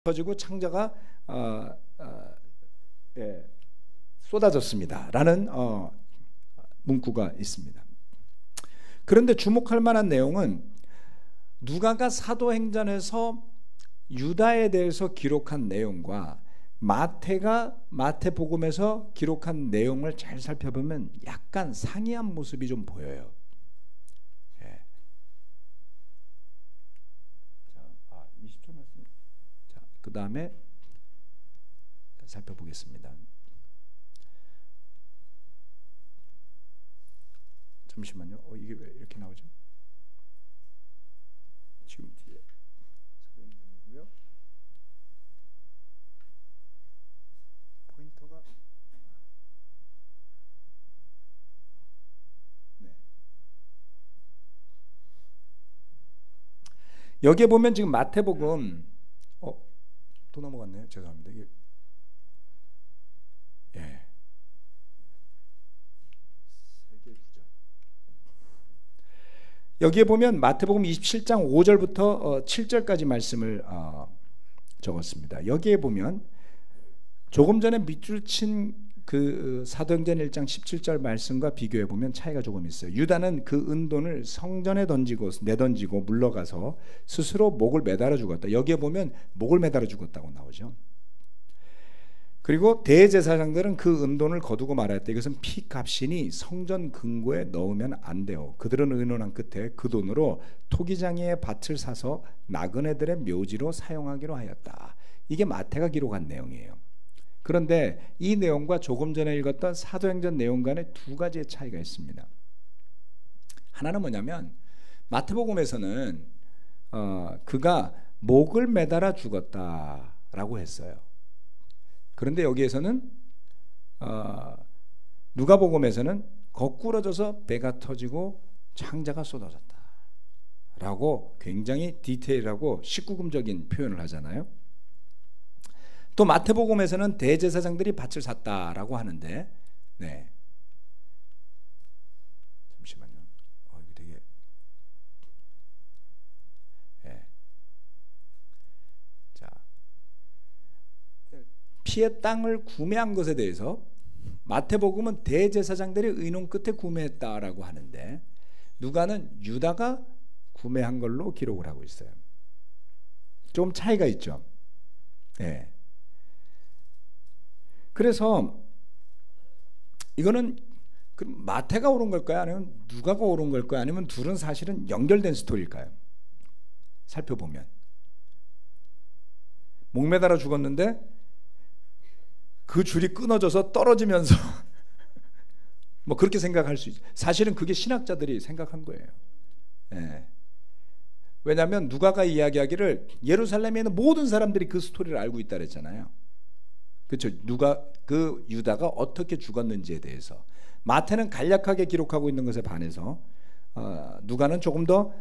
터지고 창자가 예, 쏟아졌습니다 라는 문구가 있습니다. 그런데 주목할 만한 내용은 누가가 사도행전에서 유다에 대해서 기록한 내용과 마태가 마태복음에서 기록한 내용을 잘 살펴보면 약간 상이한 모습이 좀 보여요. 예. 자, 20초 말씀. 자, 그 다음에 살펴보겠습니다. 잠시만요. 이게 왜 이렇게 나오죠? 지금 뒤에 사도행전이고요. 포인터가 네. 여기에 보면 지금 마태복음 또 넘어갔네요. 죄송합니다. 이게 예. 여기에 보면 마태복음 27장 5절부터 7절까지 말씀을 적었습니다. 여기에 보면 조금 전에 밑줄 친 그 사도행전 1장 17절 말씀과 비교해 보면 차이가 조금 있어요. 유다는 그 은돈을 성전에 내던지고 물러가서 스스로 목을 매달아 죽었다. 여기에 보면 목을 매달아 죽었다고 나오죠. 그리고 대제사장들은 그 은돈을 거두고 말하였다. 이것은 피값이니 성전 금고에 넣으면 안 돼요. 그들은 의논한 끝에 그 돈으로 토기장이의 밭을 사서 나그네들의 묘지로 사용하기로 하였다. 이게 마태가 기록한 내용이에요. 그런데 이 내용과 조금 전에 읽었던 사도행전 내용 간에 두 가지의 차이가 있습니다. 하나는 뭐냐면 마태복음에서는 그가 목을 매달아 죽었다라고 했어요. 그런데 여기에서는 누가복음에서는 거꾸러져서 배가 터지고 창자가 쏟아졌다 라고 굉장히 디테일하고 19금적인 표현을 하잖아요. 또 마태복음에서는 대제사장들이 밭을 샀다라고 하는데 네. 잠시만요. 이거 되게 네. 자, 피의 땅을 구매한 것에 대해서 마태복음은 대제사장들이 의논 끝에 구매했다라고 하는데 누가는 유다가 구매한 걸로 기록을 하고 있어요. 좀 차이가 있죠. 네. 그래서 이거는 마태가 옳은 걸까요? 아니면 누가가 옳은 걸까요? 아니면 둘은 사실은 연결된 스토리일까요? 살펴보면 목 매달아 죽었는데 그 줄이 끊어져서 떨어지면서 뭐 그렇게 생각할 수 있죠. 사실은 그게 신학자들이 생각한 거예요. 네. 왜냐하면 누가가 이야기하기를 예루살렘에 있는 모든 사람들이 그 스토리를 알고 있다 그랬잖아요. 그렇죠. 그 유다가 어떻게 죽었는지에 대해서. 마태는 간략하게 기록하고 있는 것에 반해서 누가는 조금 더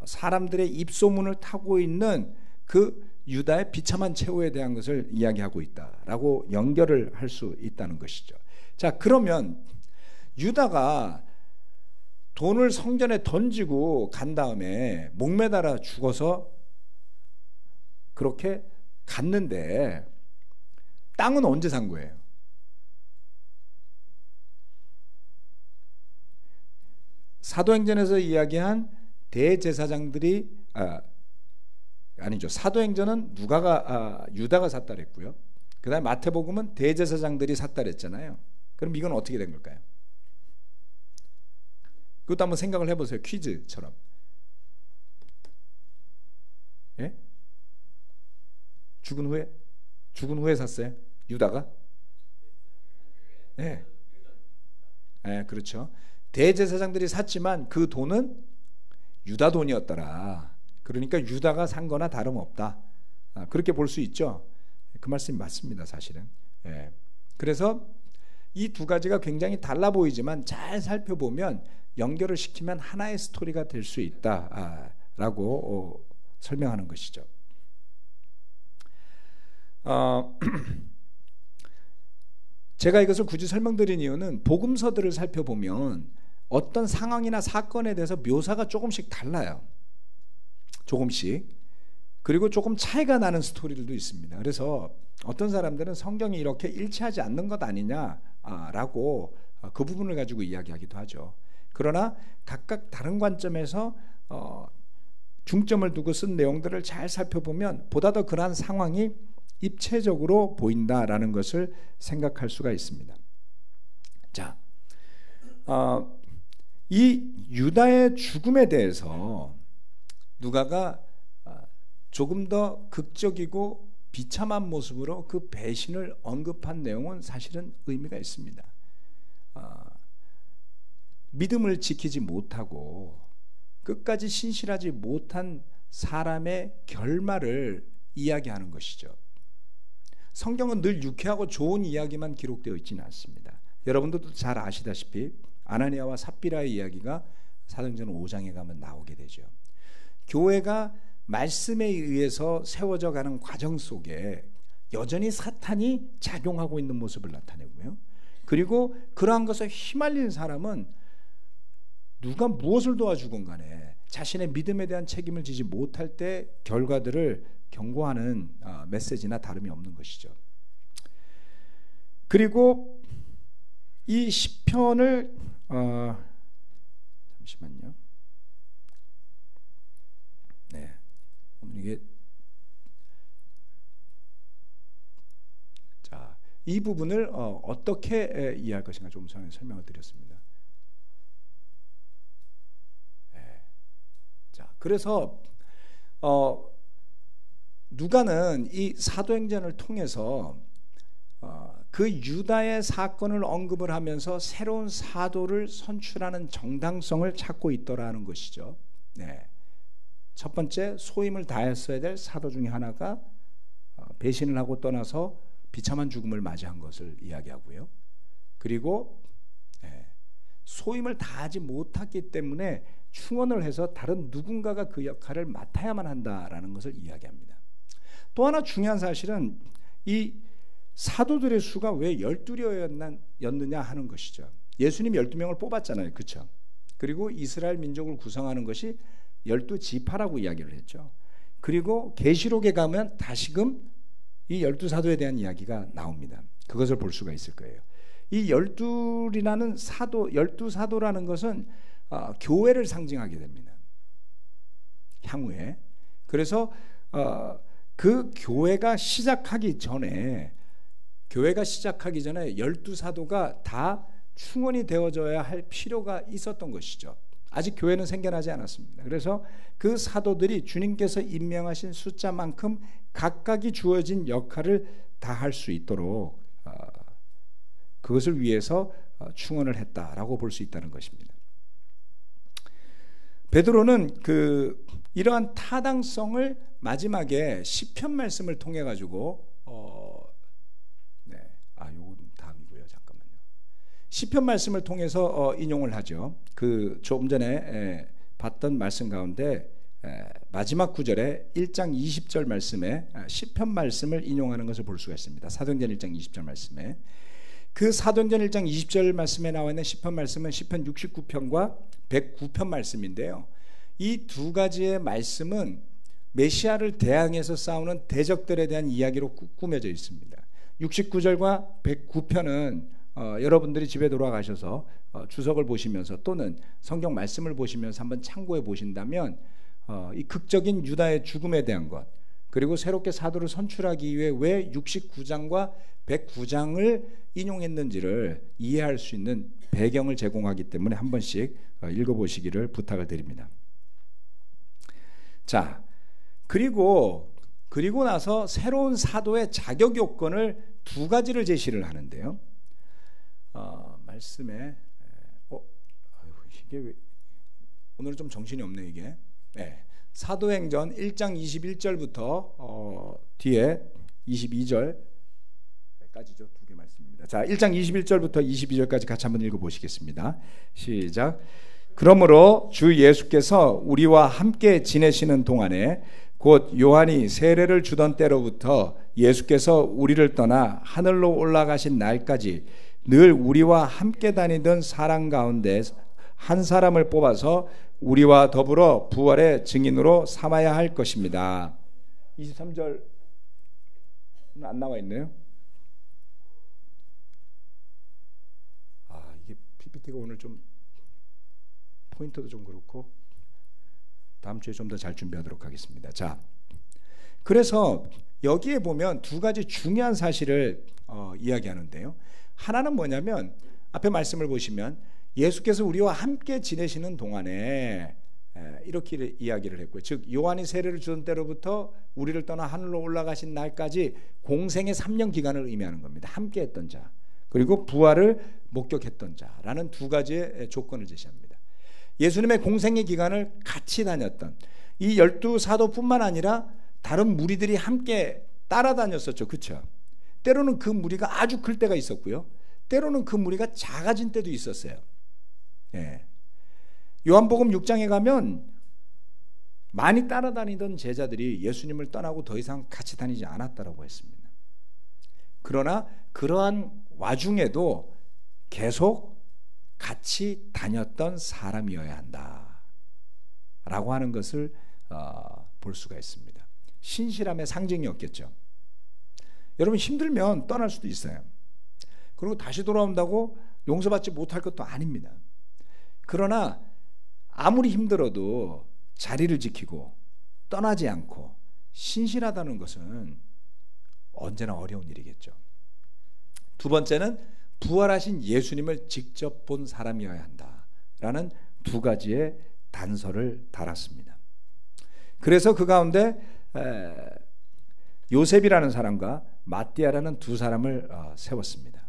사람들의 입소문을 타고 있는 그 유다의 비참한 최후에 대한 것을 이야기하고 있다라고 연결을 할 수 있다는 것이죠. 자, 그러면 유다가 돈을 성전에 던지고 간 다음에 목 매달아 죽어서 그렇게 갔는데 땅은 언제 산 거예요? 사도행전에서 이야기한 대제사장들이 아니죠. 사도행전은 유다가 샀다 그랬고요. 그 다음에 마태복음은 대제사장들이 샀다 그랬잖아요. 그럼 이건 어떻게 된 걸까요? 그것도 한번 생각을 해보세요. 퀴즈처럼. 예? 죽은 후에 샀어요? 유다가? 네. 네, 그렇죠. 대제사장들이 샀지만 그 돈은 유다 돈이었더라. 그러니까 유다가 산 거나 다름없다. 그렇게 볼 수 있죠. 그 말씀이 맞습니다. 사실은. 네. 그래서 이 두 가지가 굉장히 달라 보이지만 잘 살펴보면 연결을 시키면 하나의 스토리가 될 수 있다라고 설명하는 것이죠. 제가 이것을 굳이 설명드린 이유는 복음서들을 살펴보면 어떤 상황이나 사건에 대해서 묘사가 조금씩 달라요. 조금씩. 그리고 조금 차이가 나는 스토리들도 있습니다. 그래서 어떤 사람들은 성경이 이렇게 일치하지 않는 것 아니냐라고 그 부분을 가지고 이야기하기도 하죠. 그러나 각각 다른 관점에서 중점을 두고 쓴 내용들을 잘 살펴보면 보다 더 그러한 상황이 입체적으로 보인다라는 것을 생각할 수가 있습니다. 자, 이 유다의 죽음에 대해서 누가가 조금 더 극적이고 비참한 모습으로 그 배신을 언급한 내용은 사실은 의미가 있습니다. 믿음을 지키지 못하고 끝까지 신실하지 못한 사람의 결말을 이야기하는 것이죠. 성경은 늘 유쾌하고 좋은 이야기만 기록되어 있지는 않습니다. 여러분들도 잘 아시다시피 아나니아와 삽비라의 이야기가 사도행전 5장에 가면 나오게 되죠. 교회가 말씀에 의해서 세워져 가는 과정 속에 여전히 사탄이 작용하고 있는 모습을 나타내고요. 그리고 그러한 것에 휘말린 사람은 누가 무엇을 도와주건 간에 자신의 믿음에 대한 책임을 지지 못할 때 결과들을 경고하는 메시지나 다름이 없는 것이죠. 그리고 이 시편을 잠시만요. 네, 오늘 이게 자, 이 부분을 어떻게 이해할 것인가 좀 전에 설명을 드렸습니다. 네. 자, 그래서 누가는 이 사도행전을 통해서 그 유다의 사건을 언급을 하면서 새로운 사도를 선출하는 정당성을 찾고 있더라는 것이죠. 네. 첫 번째, 소임을 다했어야 될 사도 중에 하나가 배신을 하고 떠나서 비참한 죽음을 맞이한 것을 이야기하고요. 그리고 소임을 다하지 못했기 때문에 충원을 해서 다른 누군가가 그 역할을 맡아야만 한다라는 것을 이야기합니다. 또 하나 중요한 사실은 이 사도들의 수가 왜 12였느냐 하는 것이죠. 예수님 12명을 뽑았잖아요. 그렇죠? 그리고 이스라엘 민족을 구성하는 것이 12지파라고 이야기를 했죠. 그리고 계시록에 가면 다시금 이 12사도에 대한 이야기가 나옵니다. 그것을 볼 수가 있을 거예요. 이 12라는 사도, 12사도라는 것은 교회를 상징하게 됩니다. 향후에. 그래서 그 교회가 시작하기 전에 12사도가 다 충원이 되어져야 할 필요가 있었던 것이죠. 아직 교회는 생겨나지 않았습니다. 그래서 그 사도들이 주님께서 임명하신 숫자만큼 각각이 주어진 역할을 다할 수 있도록 그것을 위해서 충원을 했다라고 볼 수 있다는 것입니다. 베드로는 이러한 타당성을 마지막에 시편 말씀을 통해 가지고 요건 다음이고요. 잠깐만요. 시편 말씀을 통해서 인용을 하죠. 조금 전에 봤던 말씀 가운데 마지막 구절에 1장 20절 말씀에 시편 말씀을 인용하는 것을 볼 수가 있습니다. 사도행전 1장 20절 말씀에 그 사도행전 1장 20절 말씀에 나와 있는 시편 말씀은 시편 69편과 109편 말씀인데요. 이 두 가지의 말씀은 메시아를 대항해서 싸우는 대적들에 대한 이야기로 꾸며져 있습니다. 69절과 109편은 여러분들이 집에 돌아가셔서 주석을 보시면서 또는 성경 말씀을 보시면서 한번 참고해 보신다면 이 극적인 유다의 죽음에 대한 것, 그리고 새롭게 사도를 선출하기 위해 왜 69장과 109장을 인용했는지를 이해할 수 있는 배경을 제공하기 때문에 한 번씩 읽어보시기를 부탁을 드립니다. 자, 그리고 나서 새로운 사도의 자격 요건을 두 가지를 제시를 하는데요. 말씀에 이게 오늘은 좀 정신이 없네 이게. 네. 사도행전 1장 21절부터 뒤에 22절까지죠. 두 개 말씀입니다. 자, 1장 21절부터 22절까지 같이 한번 읽어보시겠습니다. 시작. 그러므로 주 예수께서 우리와 함께 지내시는 동안에 곧 요한이 세례를 주던 때로부터 예수께서 우리를 떠나 하늘로 올라가신 날까지 늘 우리와 함께 다니던 사람 가운데 한 사람을 뽑아서 우리와 더불어 부활의 증인으로 삼아야 할 것입니다. 23절은 안 나와 있네요. 이게 PPT가 오늘 좀 포인트도 좀 그렇고 다음 주에 좀 더 잘 준비하도록 하겠습니다. 자, 그래서 여기에 보면 두 가지 중요한 사실을 이야기하는데요. 하나는 뭐냐면 앞에 말씀을 보시면 예수께서 우리와 함께 지내시는 동안에 이렇게 이야기를 했고요. 즉 요한이 세례를 주던 때로부터 우리를 떠나 하늘로 올라가신 날까지 공생의 3년 기간을 의미하는 겁니다. 함께 했던 자 그리고 부활을 목격했던 자라는 두 가지의 조건을 제시합니다. 예수님의 공생의 기간을 같이 다녔던 이 12사도뿐만 아니라 다른 무리들이 함께 따라다녔었죠. 그렇죠? 때로는 그 무리가 아주 클 때가 있었고요. 때로는 그 무리가 작아진 때도 있었어요. 예. 요한복음 6장에 가면 많이 따라다니던 제자들이 예수님을 떠나고 더 이상 같이 다니지 않았다고 했습니다. 그러나 그러한 와중에도 계속 같이 다녔던 사람이어야 한다 라고 하는 것을 볼 수가 있습니다. 신실함의 상징이었겠죠. 여러분 힘들면 떠날 수도 있어요. 그리고 다시 돌아온다고 용서받지 못할 것도 아닙니다. 그러나 아무리 힘들어도 자리를 지키고 떠나지 않고 신실하다는 것은 언제나 어려운 일이겠죠. 두 번째는 부활하신 예수님을 직접 본 사람이어야 한다라는 두 가지의 단서를 달았습니다. 그래서 그 가운데 요셉이라는 사람과 마띠아라는 두 사람을 세웠습니다.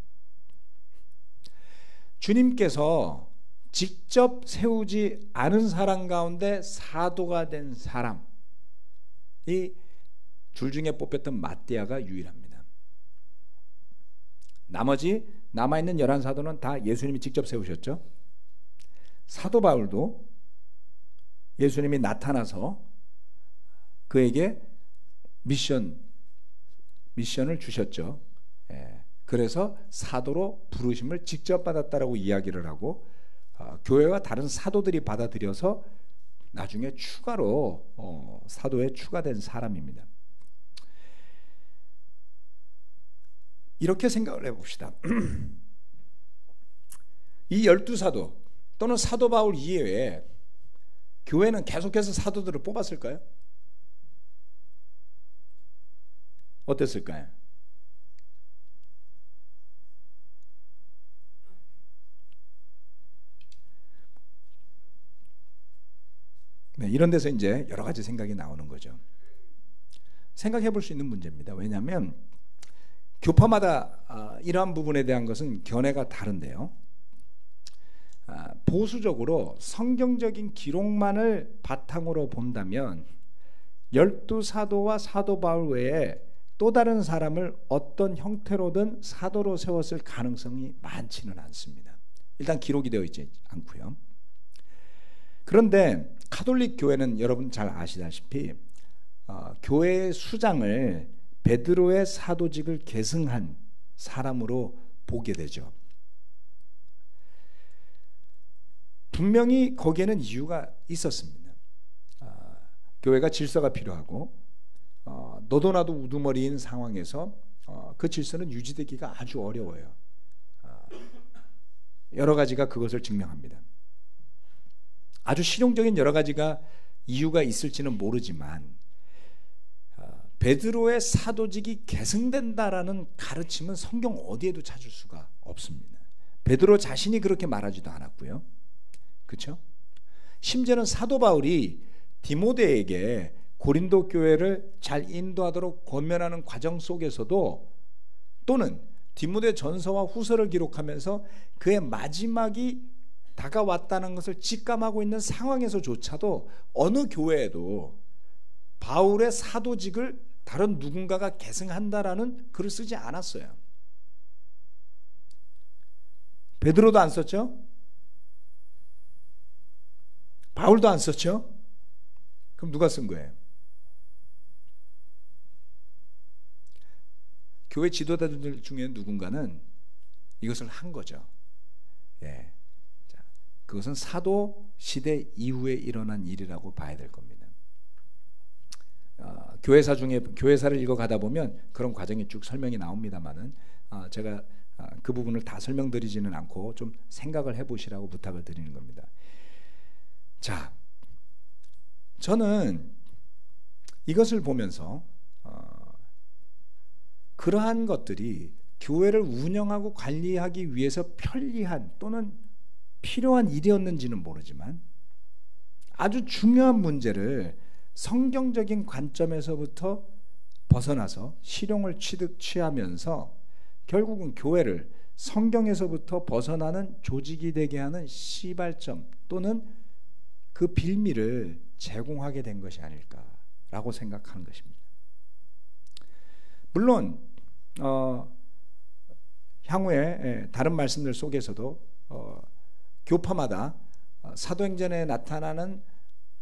주님께서 직접 세우지 않은 사람 가운데 사도가 된 사람이 줄 중에 뽑혔던 마띠아가 유일합니다. 나머지 남아있는 11사도는 다 예수님이 직접 세우셨죠. 사도 바울도 예수님이 나타나서 그에게 미션을 주셨죠. 그래서 사도로 부르심을 직접 받았다라고 이야기를 하고 교회와 다른 사도들이 받아들여서 나중에 추가로 사도에 추가된 사람입니다. 이렇게 생각을 해봅시다. 이 12사도 또는 사도 바울 이외에 교회는 계속해서 사도들을 뽑았을까요? 어땠을까요? 네, 이런 데서 이제 여러 가지 생각이 나오는 거죠. 생각해 볼 수 있는 문제입니다. 왜냐하면 교파마다 이러한 부분에 대한 것은 견해가 다른데요. 보수적으로 성경적인 기록만을 바탕으로 본다면 12사도와 사도 바울 외에 또 다른 사람을 어떤 형태로든 사도로 세웠을 가능성이 많지는 않습니다. 일단 기록이 되어 있지 않고요. 그런데 가톨릭 교회는 여러분 잘 아시다시피 교회의 수장을 베드로의 사도직을 계승한 사람으로 보게 되죠. 분명히 거기에는 이유가 있었습니다. 교회가 질서가 필요하고 너도 나도 우두머리인 상황에서 그 질서는 유지되기가 아주 어려워요. 여러 가지가 그것을 증명합니다. 아주 실용적인 여러 가지가 이유가 있을지는 모르지만 베드로의 사도직이 계승된다라는 가르침은 성경 어디에도 찾을 수가 없습니다. 베드로 자신이 그렇게 말하지도 않았고요. 그렇죠? 심지어는 사도 바울이 디모데에게 고린도 교회를 잘 인도하도록 권면하는 과정 속에서도 또는 디모데 전서와 후서를 기록하면서 그의 마지막이 다가왔다는 것을 직감하고 있는 상황에서조차도 어느 교회에도 바울의 사도직을 다른 누군가가 계승한다라는 글을 쓰지 않았어요. 베드로도 안 썼죠? 바울도 안 썼죠? 그럼 누가 쓴 거예요? 교회 지도자들 중에 누군가는 이것을 한 거죠. 예. 자, 그것은 사도 시대 이후에 일어난 일이라고 봐야 될 겁니다. 교회사를 읽어가다 보면 그런 과정이 쭉 설명이 나옵니다만은 제가 그 부분을 다 설명드리지는 않고 좀 생각을 해보시라고 부탁을 드리는 겁니다. 자, 저는 이것을 보면서 그러한 것들이 교회를 운영하고 관리하기 위해서 편리한 또는 필요한 일이었는지는 모르지만 아주 중요한 문제를 성경적인 관점에서부터 벗어나서 실용을 취하면서 결국은 교회를 성경에서부터 벗어나는 조직이 되게 하는 시발점 또는 그 빌미를 제공하게 된 것이 아닐까라고 생각하는 것입니다. 물론 향후에 다른 말씀들 속에서도 교파마다 사도행전에 나타나는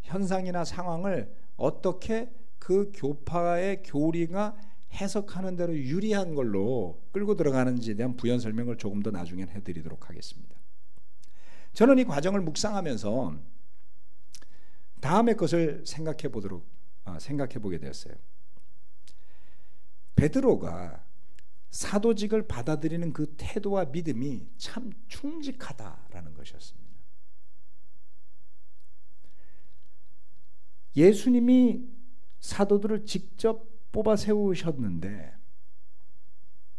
현상이나 상황을 어떻게 그 교파의 교리가 해석하는 대로 유리한 걸로 끌고 들어가는지에 대한 부연 설명을 조금 더 나중에 해드리도록 하겠습니다. 저는 이 과정을 묵상하면서 다음의 것을 생각해 보게 되었어요. 베드로가 사도직을 받아들이는 그 태도와 믿음이 참 충직하다라는 것이었습니다. 예수님이 사도들을 직접 뽑아 세우셨는데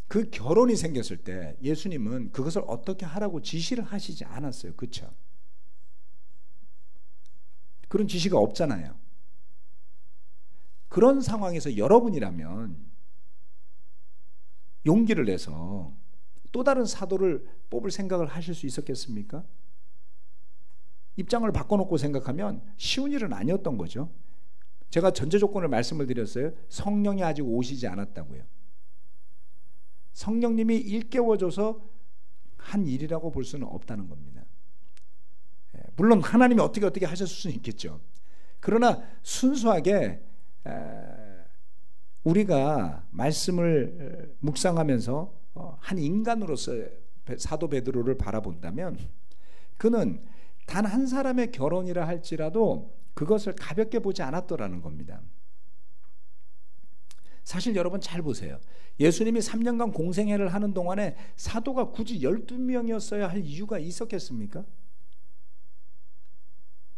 그 결혼이 생겼을 때 예수님은 그것을 어떻게 하라고 지시를 하시지 않았어요. 그렇죠? 그런 지시가 없잖아요. 그런 상황에서 여러분이라면 용기를 내서 또 다른 사도를 뽑을 생각을 하실 수 있었겠습니까? 입장을 바꿔놓고 생각하면 쉬운 일은 아니었던 거죠. 제가 전제 조건을 말씀을 드렸어요. 성령이 아직 오시지 않았다고요. 성령님이 일깨워줘서 한 일이라고 볼 수는 없다는 겁니다. 물론 하나님이 어떻게 하셨을 수는 있겠죠. 그러나 순수하게 우리가 말씀을 묵상하면서 한 인간으로서 사도 베드로를 바라본다면 그는 단 한 사람의 결혼이라 할지라도 그것을 가볍게 보지 않았더라는 겁니다. 사실 여러분 잘 보세요. 예수님이 3년간 공생애를 하는 동안에 사도가 굳이 12명이었어야 할 이유가 있었겠습니까?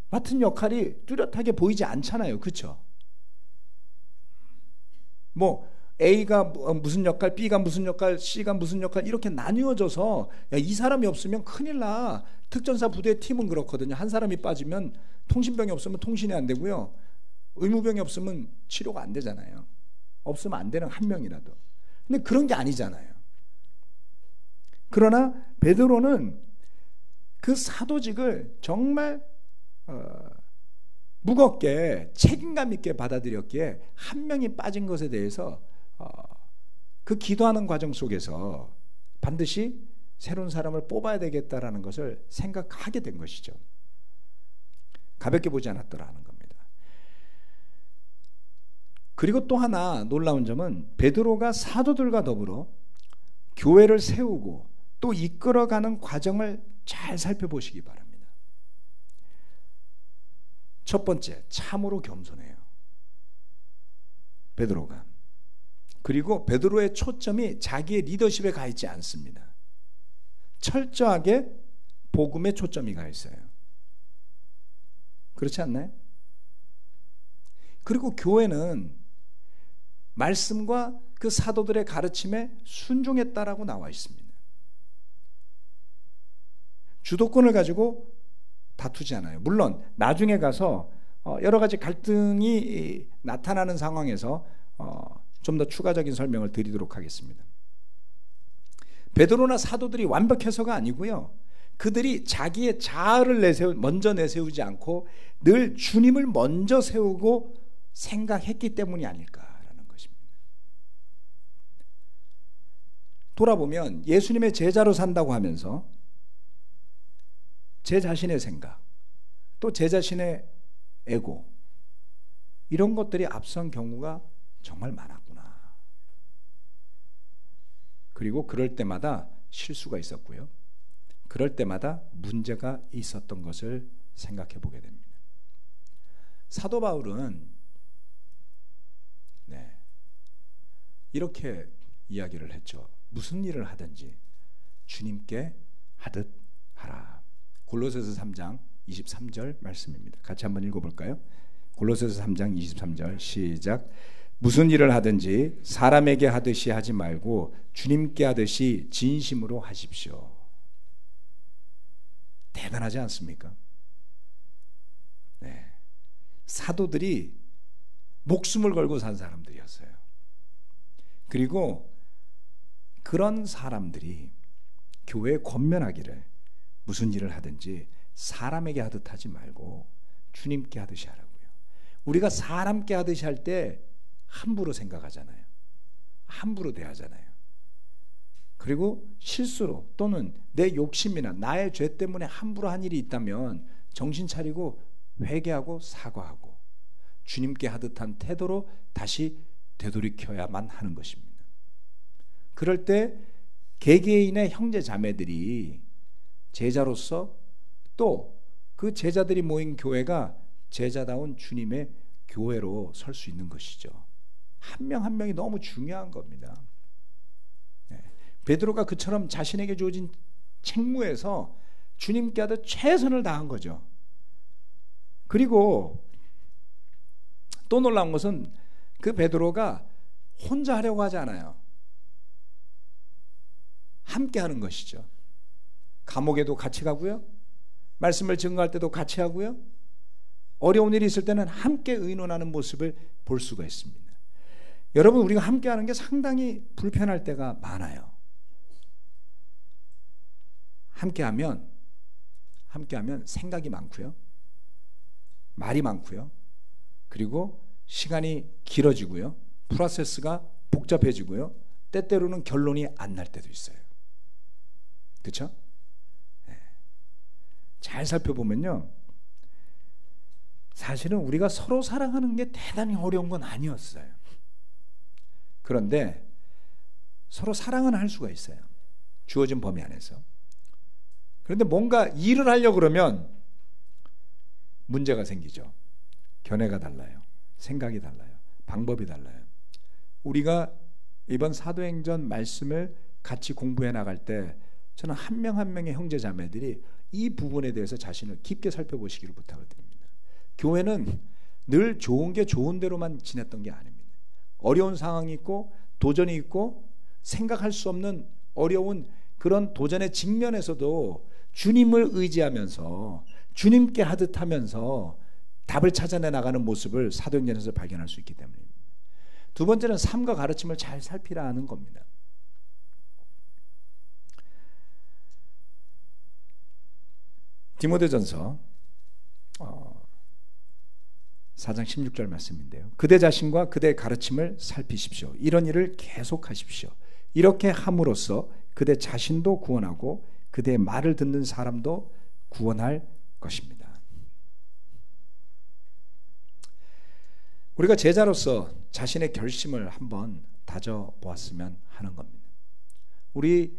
맡은 역할이 뚜렷하게 보이지 않잖아요. 그렇죠? 뭐 A가 무슨 역할, B가 무슨 역할, C가 무슨 역할 이렇게 나뉘어져서 이 사람이 없으면 큰일 나. 특전사 부대 팀은 그렇거든요. 한 사람이 빠지면 통신병이 없으면 통신이 안 되고요. 의무병이 없으면 치료가 안 되잖아요. 없으면 안 되는 한 명이라도. 근데 그런 게 아니잖아요. 그러나 베드로는 그 사도직을 정말 무겁게 책임감 있게 받아들였기에 한 명이 빠진 것에 대해서 그 기도하는 과정 속에서 반드시 새로운 사람을 뽑아야 되겠다라는 것을 생각하게 된 것이죠. 가볍게 보지 않았더라는 겁니다. 그리고 또 하나 놀라운 점은 베드로가 사도들과 더불어 교회를 세우고 또 이끌어가는 과정을 잘 살펴보시기 바랍니다. 첫 번째, 참으로 겸손해요. 베드로가. 그리고 베드로의 초점이 자기의 리더십에 가 있지 않습니다. 철저하게 복음에 초점이 가 있어요. 그렇지 않나요? 그리고 교회는 말씀과 그 사도들의 가르침에 순종했다라고 나와 있습니다. 주도권을 가지고 다투지 않아요. 물론 나중에 가서 여러 가지 갈등이 나타나는 상황에서 좀 더 추가적인 설명을 드리도록 하겠습니다. 베드로나 사도들이 완벽해서가 아니고요. 그들이 자기의 자아를 먼저 내세우지 않고 늘 주님을 먼저 세우고 생각했기 때문이 아닐까라는 것입니다. 돌아보면 예수님의 제자로 산다고 하면서 제 자신의 생각, 또 제 자신의 에고 이런 것들이 앞선 경우가 정말 많았구나. 그리고 그럴 때마다 실수가 있었고요. 그럴 때마다 문제가 있었던 것을 생각해 보게 됩니다. 사도 바울은 네. 이렇게 이야기를 했죠. 무슨 일을 하든지 주님께 하듯 하라. 골로새서 3장 23절 말씀입니다. 같이 한번 읽어볼까요? 골로새서 3장 23절 시작. 무슨 일을 하든지 사람에게 하듯이 하지 말고 주님께 하듯이 진심으로 하십시오. 대단하지 않습니까? 네. 사도들이 목숨을 걸고 산 사람들이었어요. 그리고 그런 사람들이 교회에 권면하기를 무슨 일을 하든지 사람에게 하듯 하지 말고 주님께 하듯이 하라고요. 우리가 사람께 하듯이 할 때 함부로 생각하잖아요. 함부로 대하잖아요. 그리고 실수로 또는 내 욕심이나 나의 죄 때문에 함부로 한 일이 있다면 정신 차리고 회개하고 사과하고 주님께 하듯 한 태도로 다시 되돌이켜야만 하는 것입니다. 그럴 때 개개인의 형제 자매들이 제자로서 또 그 제자들이 모인 교회가 제자다운 주님의 교회로 설 수 있는 것이죠. 한 명 한 명이 너무 중요한 겁니다. 네. 베드로가 그처럼 자신에게 주어진 책무에서 주님께 하듯 최선을 다한 거죠. 그리고 또 놀라운 것은 그 베드로가 혼자 하려고 하지 않아요. 함께 하는 것이죠. 감옥에도 같이 가고요. 말씀을 증거할 때도 같이 하고요. 어려운 일이 있을 때는 함께 의논하는 모습을 볼 수가 있습니다. 여러분, 우리가 함께 하는 게 상당히 불편할 때가 많아요. 함께하면 생각이 많고요. 말이 많고요. 그리고 시간이 길어지고요. 프로세스가 복잡해지고요. 때때로는 결론이 안 날 때도 있어요. 그렇죠? 네. 잘 살펴보면요. 사실은 우리가 서로 사랑하는 게 대단히 어려운 건 아니었어요. 그런데 서로 사랑은 할 수가 있어요. 주어진 범위 안에서. 그런데 뭔가 일을 하려고 그러면 문제가 생기죠. 견해가 달라요. 생각이 달라요. 방법이 달라요. 우리가 이번 사도행전 말씀을 같이 공부해 나갈 때 저는 한 명 한 명의 형제 자매들이 이 부분에 대해서 자신을 깊게 살펴보시기를 부탁을 드립니다. 교회는 늘 좋은 게 좋은 대로만 지냈던 게 아닙니다. 어려운 상황이 있고 도전이 있고 생각할 수 없는 어려운 그런 도전의 직면에서도 주님을 의지하면서 주님께 하듯 하면서 답을 찾아내 나가는 모습을 사도행전에서 발견할 수 있기 때문입니다. 두 번째는 삶과 가르침을 잘 살피라는 겁니다. 디모데전서 4장 16절 말씀인데요. 그대 자신과 그대의 가르침을 살피십시오. 이런 일을 계속하십시오. 이렇게 함으로써 그대 자신도 구원하고 그대의 말을 듣는 사람도 구원할 것입니다. 우리가 제자로서 자신의 결심을 한번 다져보았으면 하는 겁니다. 우리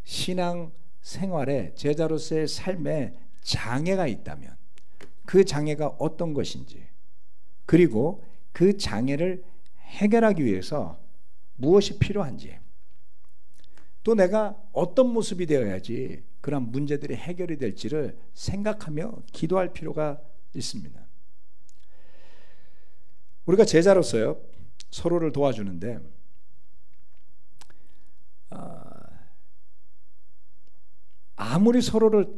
신앙 생활에 제자로서의 삶에 장애가 있다면 그 장애가 어떤 것인지, 그리고 그 장애를 해결하기 위해서 무엇이 필요한지, 또 내가 어떤 모습이 되어야지 그런 문제들이 해결이 될지를 생각하며 기도할 필요가 있습니다. 우리가 제자로서요, 서로를 도와주는데 아무리 서로를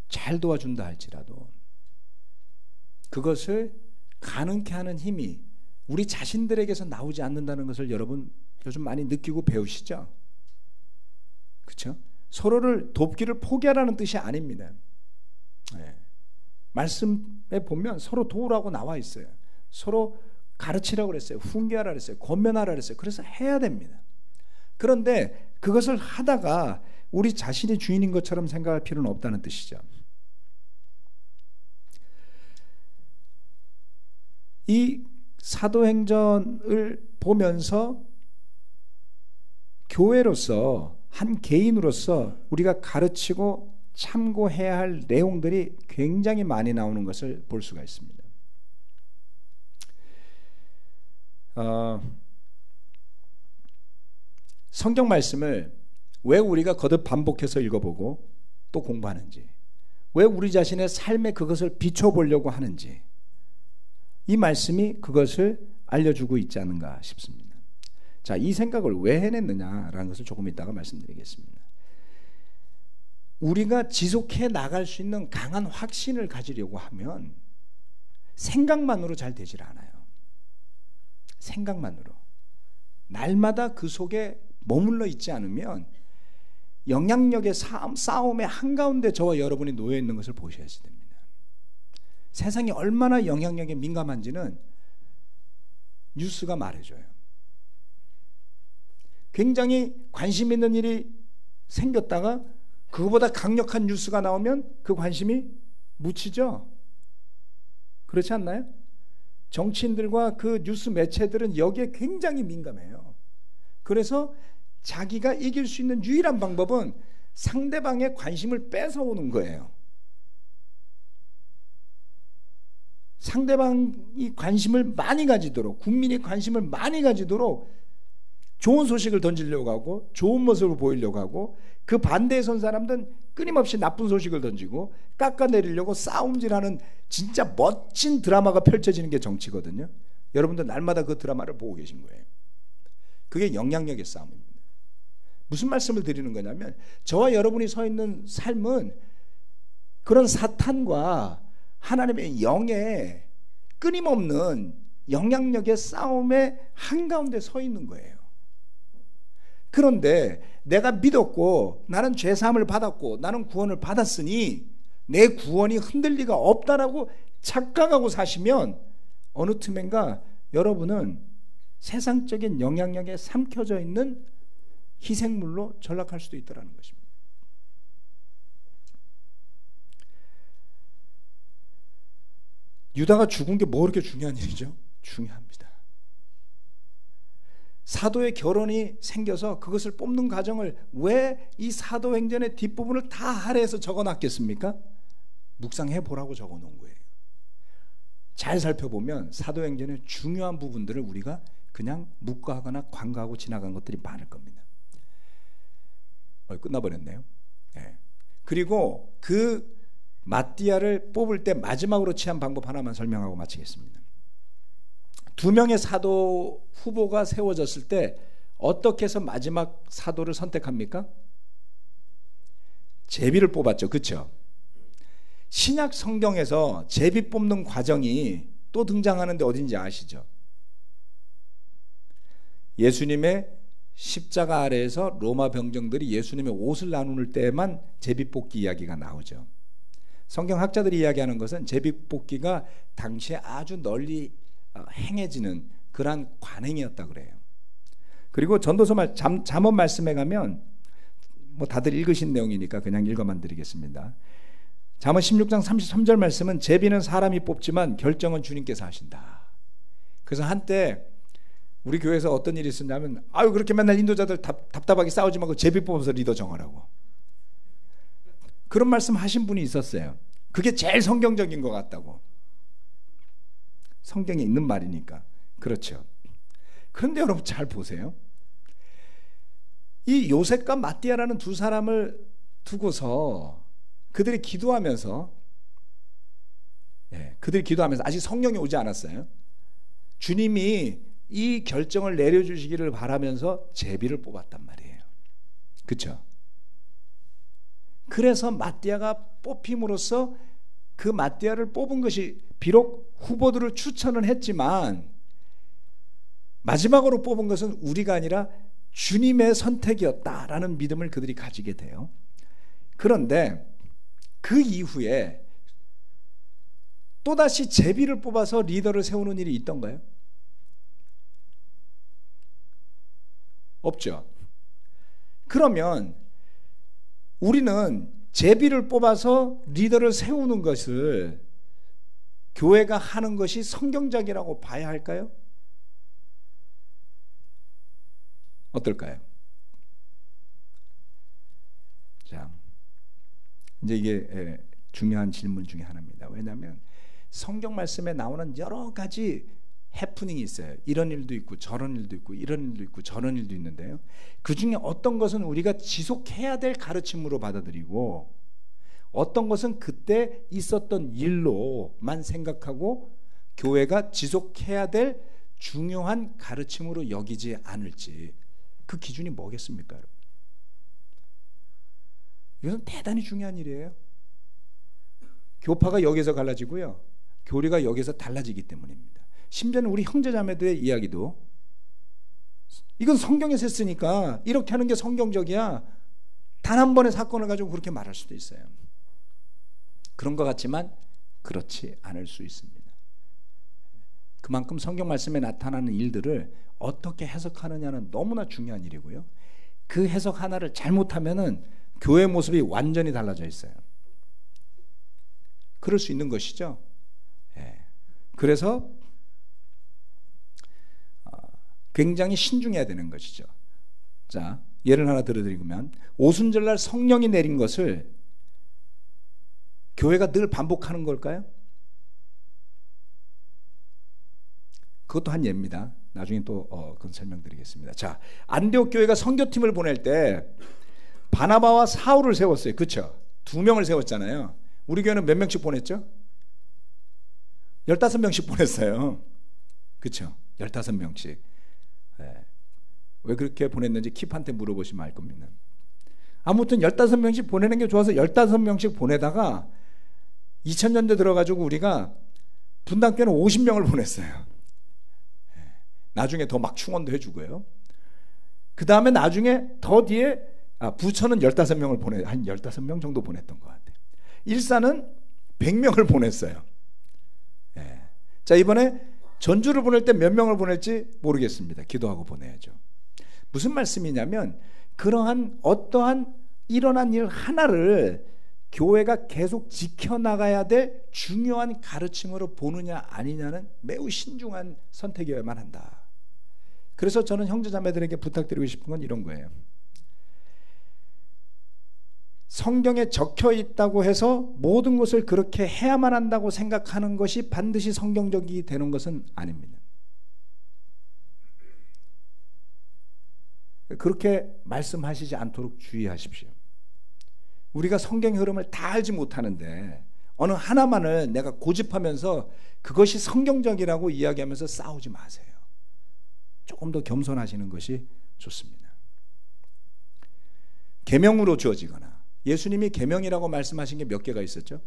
잘 도와준다 할지라도 그것을 가능케 하는 힘이 우리 자신들에게서 나오지 않는다는 것을 여러분 요즘 많이 느끼고 배우시죠? 그렇죠? 서로를 돕기를 포기하라는 뜻이 아닙니다. 네. 말씀에 보면 서로 도우라고 나와 있어요. 서로 가르치라고 그랬어요. 훈계하라 그랬어요. 권면하라 그랬어요. 그래서 해야 됩니다. 그런데 그것을 하다가 우리 자신이 주인인 것처럼 생각할 필요는 없다는 뜻이죠. 이 사도행전을 보면서 교회로서 한 개인으로서 우리가 가르치고 참고해야 할 내용들이 굉장히 많이 나오는 것을 볼 수가 있습니다. 성경 말씀을 왜 우리가 거듭 반복해서 읽어보고 또 공부하는지, 왜 우리 자신의 삶에 그것을 비춰보려고 하는지, 이 말씀이 그것을 알려주고 있지 않은가 싶습니다. 자, 이 생각을 왜 해냈느냐라는 것을 조금 이따가 말씀드리겠습니다. 우리가 지속해 나갈 수 있는 강한 확신을 가지려고 하면 생각만으로 잘 되질 않아요. 생각만으로. 날마다 그 속에 머물러 있지 않으면 영향력의 싸움의 한가운데 저와 여러분이 놓여 있는 것을 보셔야 됩니다. 세상이 얼마나 영향력에 민감한지는 뉴스가 말해줘요. 굉장히 관심 있는 일이 생겼다가 그거보다 강력한 뉴스가 나오면 그 관심이 묻히죠. 그렇지 않나요? 정치인들과 그 뉴스 매체들은 여기에 굉장히 민감해요. 그래서 자기가 이길 수 있는 유일한 방법은 상대방의 관심을 뺏어오는 거예요. 상대방이 관심을 많이 가지도록, 국민이 관심을 많이 가지도록 좋은 소식을 던지려고 하고 좋은 모습을 보이려고 하고, 그 반대에 선 사람들은 끊임없이 나쁜 소식을 던지고 깎아내리려고 싸움질하는 진짜 멋진 드라마가 펼쳐지는 게 정치거든요. 여러분들 날마다 그 드라마를 보고 계신 거예요. 그게 영향력의 싸움입니다. 무슨 말씀을 드리는 거냐면, 저와 여러분이 서 있는 삶은 그런 사탄과 하나님의 영의 끊임없는 영향력의 싸움의 한가운데 서 있는 거예요. 그런데 내가 믿었고 나는 죄사함을 받았고 나는 구원을 받았으니 내 구원이 흔들 리가 없다라고 착각하고 사시면 어느 틈엔가 여러분은 세상적인 영향력에 삼켜져 있는 희생물로 전락할 수도 있다는 것입니다. 유다가 죽은 게 뭐 그렇게 중요한 일이죠? 중요합니다. 사도의 결혼이 생겨서 그것을 뽑는 과정을 왜 이 사도행전의 뒷부분을 다 할애해서 적어놨겠습니까? 묵상해 보라고 적어놓은 거예요. 잘 살펴보면 사도행전의 중요한 부분들을 우리가 그냥 묵과하거나 관과하고 지나간 것들이 많을 겁니다. 끝나버렸네요. 네. 그리고 그 마띠아를 뽑을 때 마지막으로 취한 방법 하나만 설명하고 마치겠습니다. 2명의 사도 후보가 세워졌을 때 어떻게 해서 마지막 사도를 선택합니까? 제비를 뽑았죠. 그렇죠? 신약 성경에서 제비 뽑는 과정이 또 등장하는데 어딘지 아시죠? 예수님의 십자가 아래에서 로마 병정들이 예수님의 옷을 나눌 때만 제비뽑기 이야기가 나오죠. 성경학자들이 이야기하는 것은 제비뽑기가 당시에 아주 널리 행해지는 그러한 관행이었다 그래요. 그리고 전도서 잠언 말씀에 가면 뭐 다들 읽으신 내용이니까 그냥 읽어만 드리겠습니다. 잠언 16장 33절 말씀은 제비는 사람이 뽑지만 결정은 주님께서 하신다. 그래서 한때 우리 교회에서 어떤 일이 있었냐면, 아유 그렇게 맨날 인도자들 답답하게 싸우지 말고 제비 뽑아서 리더 정하라고, 그런 말씀 하신 분이 있었어요. 그게 제일 성경적인 것 같다고. 성경에 있는 말이니까. 그렇죠. 그런데 여러분 잘 보세요. 이 요셉과 마띠아라는 두 사람을 두고서 그들이 기도하면서 아직 성령이 오지 않았어요. 주님이 이 결정을 내려주시기를 바라면서 제비를 뽑았단 말이에요. 그렇죠? 그래서 마띠아가 뽑힘으로써 그 마띠아를 뽑은 것이 비록 후보들을 추천은 했지만 마지막으로 뽑은 것은 우리가 아니라 주님의 선택이었다라는 믿음을 그들이 가지게 돼요. 그런데 그 이후에 또다시 제비를 뽑아서 리더를 세우는 일이 있던가요? 없죠. 그러면 우리는 제비를 뽑아서 리더를 세우는 것을 교회가 하는 것이 성경적이라고 봐야 할까요? 어떨까요? 자, 이제 이게 중요한 질문 중에 하나입니다. 왜냐하면 성경 말씀에 나오는 여러 가지 해프닝이 있어요. 이런 일도 있고 저런 일도 있고 이런 일도 있고 저런 일도 있는데요. 그 중에 어떤 것은 우리가 지속해야 될 가르침으로 받아들이고 어떤 것은 그때 있었던 일로만 생각하고 교회가 지속해야 될 중요한 가르침으로 여기지 않을지, 그 기준이 뭐겠습니까? 여러분? 이것은 대단히 중요한 일이에요. 교파가 여기서 갈라지고요, 교리가 여기서 달라지기 때문입니다. 심지어는 우리 형제자매들의 이야기도 이건 성경에서 했으니까 이렇게 하는 게 성경적이야, 단 한 번의 사건을 가지고 그렇게 말할 수도 있어요. 그런 것 같지만 그렇지 않을 수 있습니다. 그만큼 성경 말씀에 나타나는 일들을 어떻게 해석하느냐는 너무나 중요한 일이고요, 그 해석 하나를 잘못하면은 교회 모습이 완전히 달라져 있어요. 그럴 수 있는 것이죠. 그래서 굉장히 신중해야 되는 것이죠. 자, 예를 하나 들어드리면 오순절날 성령이 내린 것을 교회가 늘 반복하는 걸까요? 그것도 한 예입니다. 나중에 또 그건 설명드리겠습니다. 자, 안디옥 교회가 선교팀을 보낼 때 바나바와 사울을 세웠어요. 그렇죠? 2명을 세웠잖아요. 우리 교회는 몇 명씩 보냈죠? 15명씩 보냈어요. 그렇죠? 15명씩. 왜 그렇게 보냈는지 킵한테 물어보시면 알 겁니다. 아무튼 15명씩 보내는 게 좋아서 15명씩 보내다가 2000년대 들어가지고 우리가 분당교회는 50명을 보냈어요. 나중에 더 막 충원도 해주고요. 그 다음에 나중에 더 뒤에 부천은 15명을 한 15명 정도 보냈던 것 같아요. 일산은 100명을 보냈어요. 자, 이번에 전주를 보낼 때 몇 명을 보낼지 모르겠습니다. 기도하고 보내야죠. 무슨 말씀이냐면 그러한 어떠한 일어난 일 하나를 교회가 계속 지켜나가야 될 중요한 가르침으로 보느냐 아니냐는 매우 신중한 선택이어야만 한다. 그래서 저는 형제자매들에게 부탁드리고 싶은 건 이런 거예요. 성경에 적혀 있다고 해서 모든 것을 그렇게 해야만 한다고 생각하는 것이 반드시 성경적이 되는 것은 아닙니다. 그렇게 말씀하시지 않도록 주의하십시오. 우리가 성경 흐름을 다 알지 못하는데 어느 하나만을 내가 고집하면서 그것이 성경적이라고 이야기하면서 싸우지 마세요. 조금 더 겸손하시는 것이 좋습니다. 계명으로 주어지거나, 예수님이 계명이라고 말씀하신 게 몇 개가 있었죠?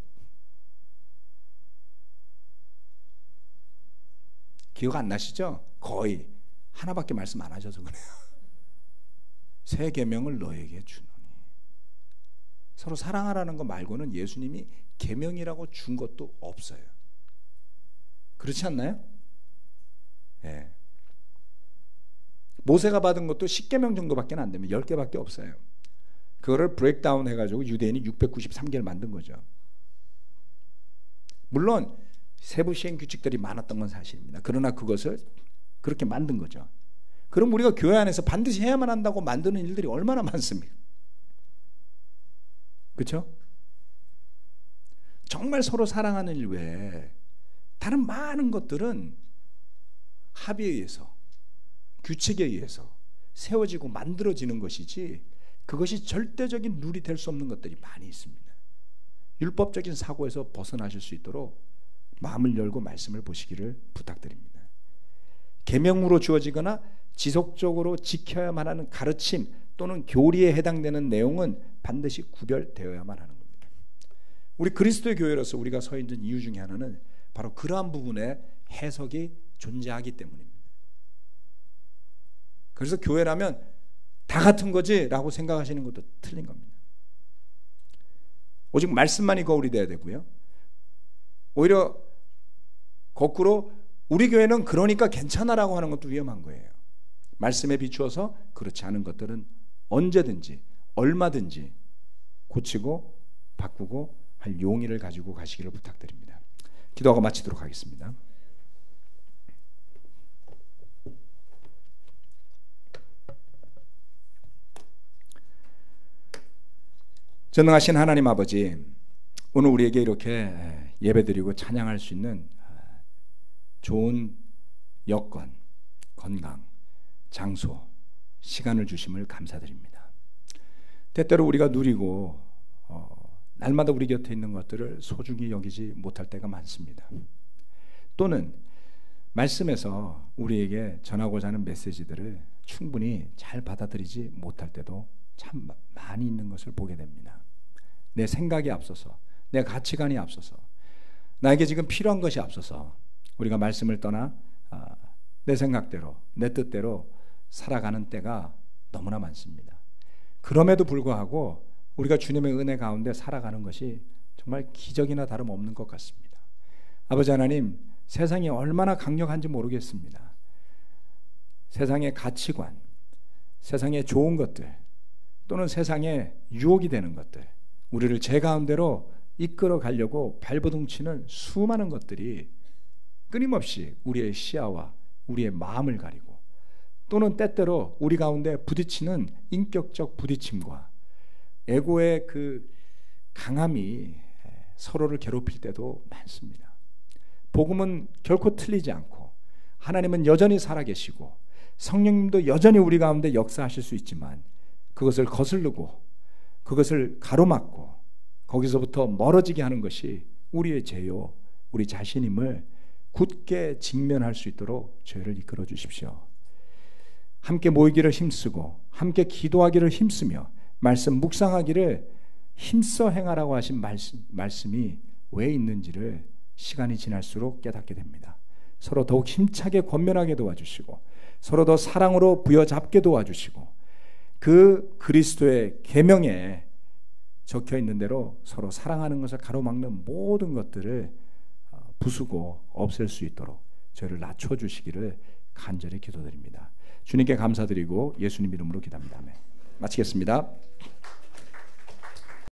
기억 안 나시죠? 거의 하나밖에 말씀 안 하셔서 그래요. 새 계명을 너에게 주노니. 서로 사랑하라는 것 말고는 예수님이 계명이라고 준 것도 없어요. 그렇지 않나요? 네. 모세가 받은 것도 10계명 정도밖에 안 되면 10개밖에 없어요. 그거를 브레이크다운 해가지고 유대인이 693개를 만든 거죠. 물론 세부 시행 규칙들이 많았던 건 사실입니다. 그러나 그것을 그렇게 만든 거죠. 그럼 우리가 교회 안에서 반드시 해야만 한다고 만드는 일들이 얼마나 많습니까? 그렇죠? 정말 서로 사랑하는 일 외에 다른 많은 것들은 합의에 의해서, 규칙에 의해서 세워지고 만들어지는 것이지 그것이 절대적인 룰이 될 수 없는 것들이 많이 있습니다. 율법적인 사고에서 벗어나실 수 있도록 마음을 열고 말씀을 보시기를 부탁드립니다. 계명으로 주어지거나 지속적으로 지켜야만 하는 가르침 또는 교리에 해당되는 내용은 반드시 구별되어야만 하는 겁니다. 우리 그리스도의 교회로서 우리가 서 있는 이유 중에 하나는 바로 그러한 부분에 해석이 존재하기 때문입니다. 그래서 교회라면 다 같은 거지 라고 생각하시는 것도 틀린 겁니다. 오직 말씀만이 거울이 돼야 되고요, 오히려 거꾸로 우리 교회는 그러니까 괜찮아라고 하는 것도 위험한 거예요. 말씀에 비추어서 그렇지 않은 것들은 언제든지 얼마든지 고치고 바꾸고 할 용의를 가지고 가시기를 부탁드립니다. 기도하고 마치도록 하겠습니다. 전능하신 하나님 아버지, 오늘 우리에게 이렇게 예배드리고 찬양할 수 있는 좋은 여건, 건강, 장소, 시간을 주심을 감사드립니다. 때때로 우리가 누리고 날마다 우리 곁에 있는 것들을 소중히 여기지 못할 때가 많습니다. 또는 말씀에서 우리에게 전하고자 하는 메시지들을 충분히 잘 받아들이지 못할 때도 참 많이 있는 것을 보게 됩니다. 내 생각이 앞서서, 내 가치관이 앞서서, 나에게 지금 필요한 것이 앞서서 우리가 말씀을 떠나 내 생각대로, 내 뜻대로 살아가는 때가 너무나 많습니다. 그럼에도 불구하고 우리가 주님의 은혜 가운데 살아가는 것이 정말 기적이나 다름없는 것 같습니다. 아버지 하나님, 세상이 얼마나 강력한지 모르겠습니다. 세상의 가치관, 세상의 좋은 것들, 또는 세상에 유혹이 되는 것들, 우리를 제 가운데로 이끌어 가려고 발버둥치는 수많은 것들이 끊임없이 우리의 시야와 우리의 마음을 가리고, 또는 때때로 우리 가운데 부딪히는 인격적 부딪힘과 에고의 그 강함이 서로를 괴롭힐 때도 많습니다. 복음은 결코 틀리지 않고 하나님은 여전히 살아계시고 성령님도 여전히 우리 가운데 역사하실 수 있지만, 그것을 거스르고 그것을 가로막고 거기서부터 멀어지게 하는 것이 우리의 죄요, 우리 자신임을 굳게 직면할 수 있도록 저희를 이끌어 주십시오. 함께 모이기를 힘쓰고 함께 기도하기를 힘쓰며 말씀 묵상하기를 힘써 행하라고 하신 말씀이 왜 있는지를 시간이 지날수록 깨닫게 됩니다. 서로 더욱 힘차게 권면하게 도와주시고 서로 더 사랑으로 부여잡게 도와주시고 그 그리스도의 계명에 적혀 있는 대로 서로 사랑하는 것을 가로막는 모든 것들을 부수고 없앨 수 있도록 저희를 낮춰주시기를 간절히 기도드립니다. 주님께 감사드리고 예수님 이름으로 기도합니다. 아멘. 마치겠습니다.